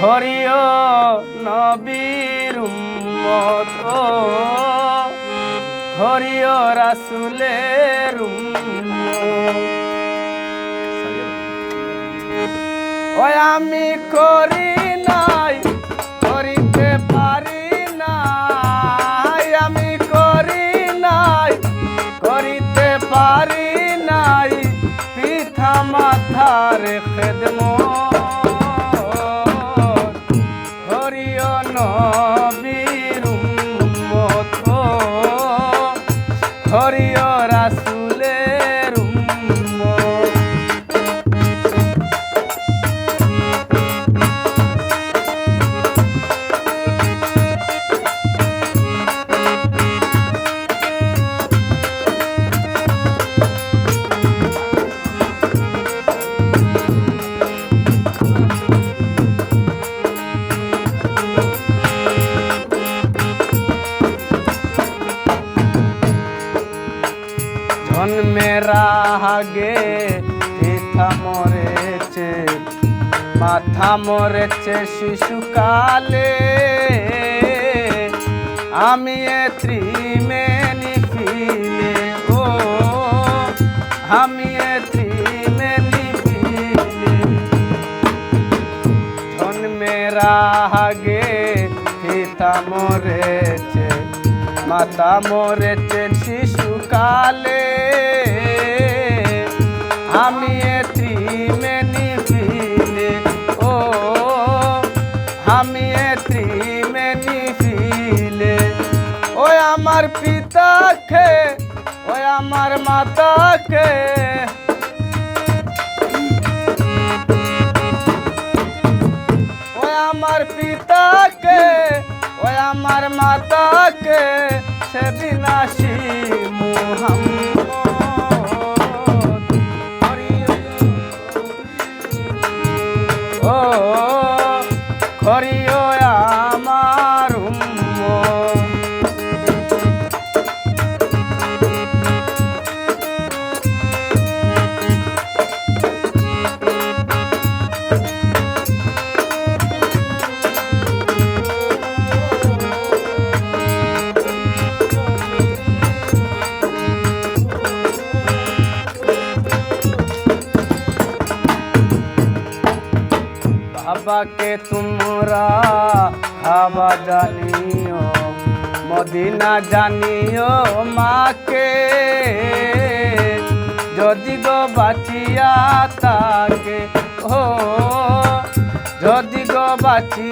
ঘরিও নবীর উম্মত ঘরিও রাসূলের উম্মত। ওই আমি করি নাই করিতে পারি নাই, আমি করি নাই করিতে পারি নাই পিতা মাতার খেদমত। ঘরিও নবীর উম্মত ঘরিও রাসূলের উম্মত। জন্মের আগে পিতা মরেছে, মাথা মরেছে শিশুকালে, আমি ত্রিমেনি ফিলে ও আমি ত্রিমেনি ফিলে। জন্মের আগে পিতা মরেছে, মাতা মরেছে শিশুকালে, আমি ত্রিমেনি ফিলে ও আমি ত্রিমেনি ফিলে। ওই আমার পিতাকে ওই আমার মাতাকে ওই আমার পিতাকে ওই আমার মাতাকে সেদিন আসি মুহাম্মদ। ও ঘরিও আমার উম্মত। বাবাকে তোমরা খাবা জানিও, মদিনা জানিও মাকে, যদি গো বাঁচিয়া তাকে ও যদি গো বাঁচি